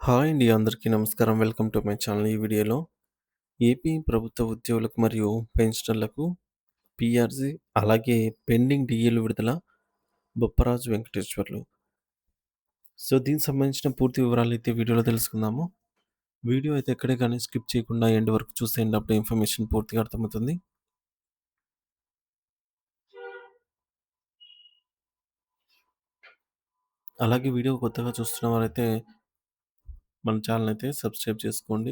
Hi అండి. అందరికీ నమస్కారం. Welcome to my channel. ఈ వీడియోలో ఏపీ ప్రభుత్వ ఉద్యోగులకు మరియు పెన్షనర్లకు పీఆర్సీ అలాగే పెండింగ్ డీఏలు విడుదల బొప్పరాజు వెంకటేశ్వర్లు. దీనికి సంబంధించిన పూర్తి వివరాలైతే వీడియోలో తెలుసుకుందాము. వీడియో అయితే ఎక్కడే గాని స్కిప్ చేయకుండా ఎండ్ వరకు చూసేయండి. అప్పుడే ఇన్ఫర్మేషన్ పూర్తిగా అర్థమవుతుంది. అలాగే వీడియో కొత్తగా చూస్తున్న వారైతే మన ఛానల్ అయితే సబ్స్క్రైబ్ చేసుకోండి.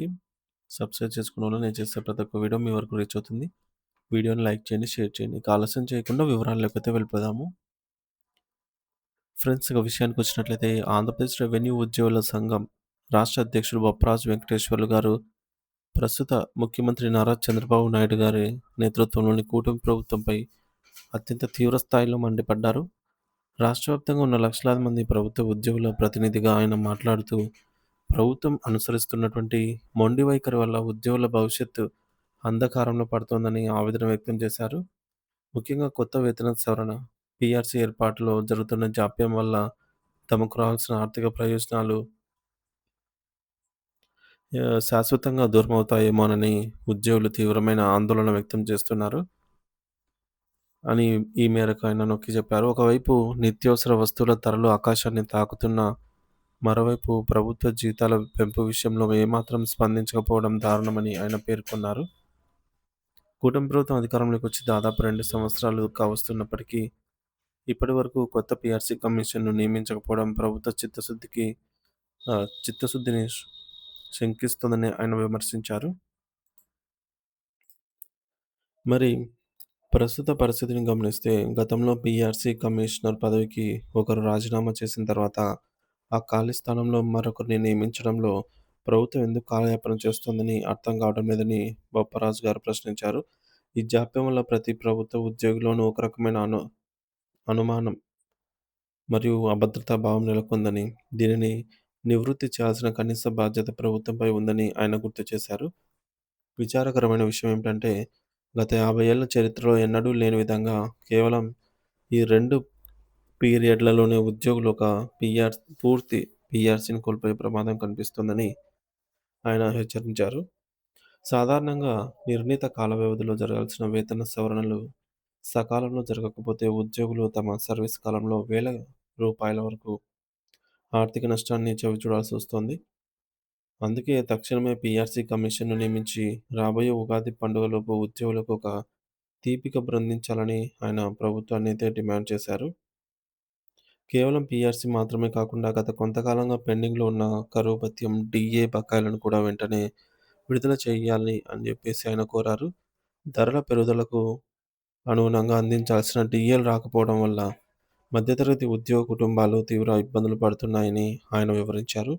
సబ్స్క్రైబ్ చేసుకోవడం వల్ల నేను చేసే ప్రతి ఒక్క వీడియో మీ వరకు రీచ్ అవుతుంది. వీడియోని లైక్ చేయండి, షేర్ చేయండి. ఇక ఆలస్యం చేయకుండా వివరాల్లోకి అయితే వెళ్ళిపోదాము. ఫ్రెండ్స్ ఇక విషయానికొచ్చినట్లయితే ఆంధ్రప్రదేశ్ రెవెన్యూ ఉద్యోగుల సంఘం రాష్ట్ర అధ్యక్షుడు బొప్పరాజు వెంకటేశ్వర్లు గారు ప్రస్తుత ముఖ్యమంత్రి నారా చంద్రబాబు నాయుడు గారి నేతృత్వంలోని కూటమి ప్రభుత్వంపై అత్యంత తీవ్ర స్థాయిలో మండిపడ్డారు. రాష్ట్ర వ్యాప్తంగా ఉన్న లక్షలాది మంది ప్రభుత్వ ఉద్యోగుల ప్రతినిధిగా ఆయన మాట్లాడుతూ ప్రభుత్వం అనుసరిస్తున్నటువంటి మొండి వైఖరి వల్ల ఉద్యోగుల భవిష్యత్తు అంధకారంలో పడుతోందని ఆవేదన వ్యక్తం చేశారు. ముఖ్యంగా కొత్త వేతన సవరణ, పీఆర్సీ ఏర్పాటులో జరుగుతున్న జాప్యం వల్ల తమకు రావాల్సిన ఆర్థిక ప్రయోజనాలు శాశ్వతంగా దూరమవుతాయేమోనని ఉద్యోగులు తీవ్రమైన ఆందోళన వ్యక్తం చేస్తున్నారు అని ఈ మేరకు ఆయన నొక్కి చెప్పారు. ఒకవైపు నిత్యావసర వస్తువుల ధరలు ఆకాశాన్ని తాకుతున్నా, మరోవైపు ప్రభుత్వ జీతాల పెంపు విషయంలో ఏమాత్రం స్పందించకపోవడం దారుణమని ఆయన పేర్కొన్నారు. కూటమి ప్రభుత్వం అధికారంలోకి వచ్చి దాదాపు 2 సంవత్సరాలు కావస్తున్నప్పటికీ ఇప్పటివరకు కొత్త పీఆర్సీ కమిషన్‌ను నియమించకపోవడం ప్రభుత్వ చిత్తశుద్ధిని శంకిస్తోందని ఆయన విమర్శించారు. మరి ప్రస్తుత పరిస్థితిని గమనిస్తే గతంలో పీఆర్సీ కమిషనర్ పదవికి ఒకరు రాజీనామా చేసిన తర్వాత ఆ ఖాళీ స్థానంలో మరొకరిని నియమించడంలో ప్రభుత్వం ఎందుకు కాలయాపన చేస్తోందని అర్థం కావడం లేదని బొప్పరాజు గారు ప్రశ్నించారు. ఈ జాప్యం వల్ల ప్రతి ప్రభుత్వ ఉద్యోగిలోనూ ఒక రకమైన అనుమానం మరియు అభద్రతా భావం నెలకొందని, దీనిని నివృత్తి చేయాల్సిన కనీస బాధ్యత ప్రభుత్వంపై ఉందని ఆయన గుర్తు చేశారు. విచారకరమైన విషయం ఏమిటంటే, గత 50 ఏళ్ల చరిత్రలో ఎన్నడూ లేని విధంగా కేవలం ఈ 2 పీరియడ్లలోనే ఉద్యోగులు ఒక పూర్తి పీఆర్సీని కోల్పోయే ప్రమాదం కనిపిస్తోందని ఆయన హెచ్చరించారు. సాధారణంగా నిర్ణీత కాల వ్యవధిలో జరగాల్సిన వేతన సవరణలు సకాలంలో జరగకపోతే ఉద్యోగులు తమ సర్వీస్ కాలంలో వేల రూపాయల వరకు ఆర్థిక నష్టాన్ని చవిచూడాల్సి వస్తోంది. అందుకే తక్షణమే పీఆర్సీ కమిషన్‌ను నియమించి రాబోయే ఉగాది పండుగలోపు ఉద్యోగులకు ఒక తీపి కబురు అందించాలని ఆయన ప్రభుత్వాన్నయితే డిమాండ్ చేశారు. కేవలం పీఆర్సీ మాత్రమే కాకుండా గత కొంతకాలంగా పెండింగ్‌లో ఉన్న కరువు భత్యం, డీఏ బకాయిలను కూడా వెంటనే విడుదల చేయాలి అని చెప్పేసి ఆయన కోరారు. ధరల పెరుగుదలకు అనుగుణంగా అందించాల్సిన డీఏలు రాకపోవడం వల్ల మధ్యతరగతి ఉద్యోగ కుటుంబాలు తీవ్ర ఇబ్బందులు పడుతున్నాయని ఆయన వివరించారు.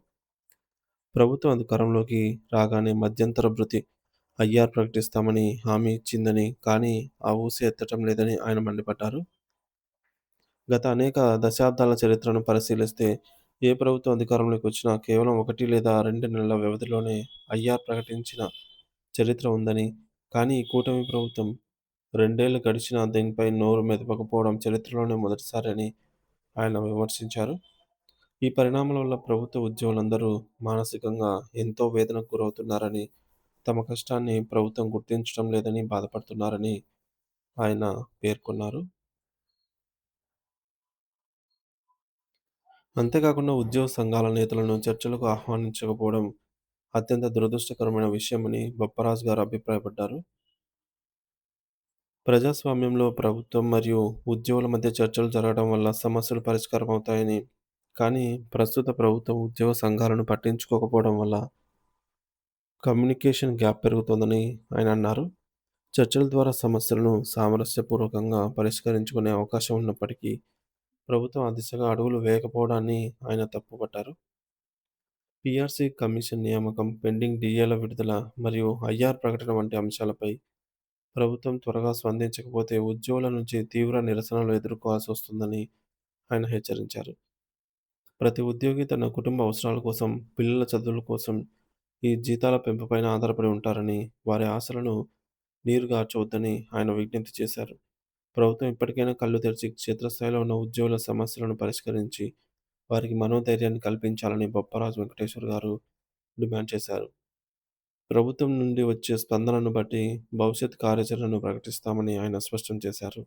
ప్రభుత్వం అధికారంలోకి రాగానే మధ్యంతర భృతి ఐఆర్ ప్రకటిస్తామని హామీ ఇచ్చిందని, కానీ ఆ ఊసే ఎత్తటం లేదని ఆయన మండిపడ్డారు. గత అనేక దశాబ్దాల చరిత్రను పరిశీలిస్తే ఏ ప్రభుత్వం అధికారంలోకి వచ్చినా కేవలం 1 లేదా 2 నెలల వ్యవధిలోనే ఐఆర్ ప్రకటించిన చరిత్ర ఉందని, కానీ ఈ కూటమి ప్రభుత్వం 2 ఏళ్లు గడిచినా దీనిపై నోరు మెదపకపోవడం చరిత్రలోనే మొదటిసారని ఆయన విమర్శించారు. ఈ పరిణామాల వల్ల ప్రభుత్వ ఉద్యోగులందరూ మానసికంగా ఎంతో వేదనకు గురవుతున్నారని, తమ కష్టాన్ని ప్రభుత్వం గుర్తించడం లేదని బాధపడుతున్నారని ఆయన పేర్కొన్నారు. అంతేకాకుండా ఉద్యోగ సంఘాల నేతలను చర్చలకు ఆహ్వానించకపోవడం అత్యంత దురదృష్టకరమైన విషయమని బొప్పరాజు గారు అభిప్రాయపడ్డారు. ప్రజాస్వామ్యంలో ప్రభుత్వం మరియు ఉద్యోగుల మధ్య చర్చలు జరగడం వల్ల సమస్యలు పరిష్కారం అవుతాయని, కానీ ప్రస్తుత ప్రభుత్వం ఉద్యోగ సంఘాలను పట్టించుకోకపోవడం వల్ల కమ్యూనికేషన్ గ్యాప్ పెరుగుతోందని ఆయన అన్నారు. చర్చల ద్వారా సమస్యలను సామరస్యపూర్వకంగా పరిష్కరించుకునే అవకాశం ఉన్నప్పటికీ ప్రభుత్వం ఆ దిశగా అడుగులు వేయకపోవడాన్ని ఆయన తప్పుపట్టారు. పీఆర్సీ కమిషన్ నియామకం, పెండింగ్ డీఏల విడుదల మరియు ఐఆర్ ప్రకటన వంటి అంశాలపై ప్రభుత్వం త్వరగా స్పందించకపోతే ఉద్యోగుల నుంచి తీవ్ర నిరసనలు ఎదుర్కోవాల్సి వస్తుందని ఆయన హెచ్చరించారు. ప్రతి ఉద్యోగి తన కుటుంబ అవసరాల కోసం, పిల్లల చదువుల కోసం ఈ జీతాల పెంపుపైన ఆధారపడి ఉంటారని, వారి ఆశలను నీరుగార్చవద్దని ఆయన విజ్ఞప్తి చేశారు. ప్రభుత్వం ఇప్పటికైనా కళ్ళు తెరిచి క్షేత్రస్థాయిలో ఉన్న ఉద్యోగుల సమస్యలను పరిష్కరించి వారికి మనోధైర్యాన్ని కల్పించాలని బొప్పరాజు వెంకటేశ్వర గారు డిమాండ్ చేశారు. ప్రభుత్వం నుండి వచ్చే స్పందనను బట్టి భవిష్యత్ కార్యాచరణను ప్రకటిస్తామని ఆయన స్పష్టం చేశారు.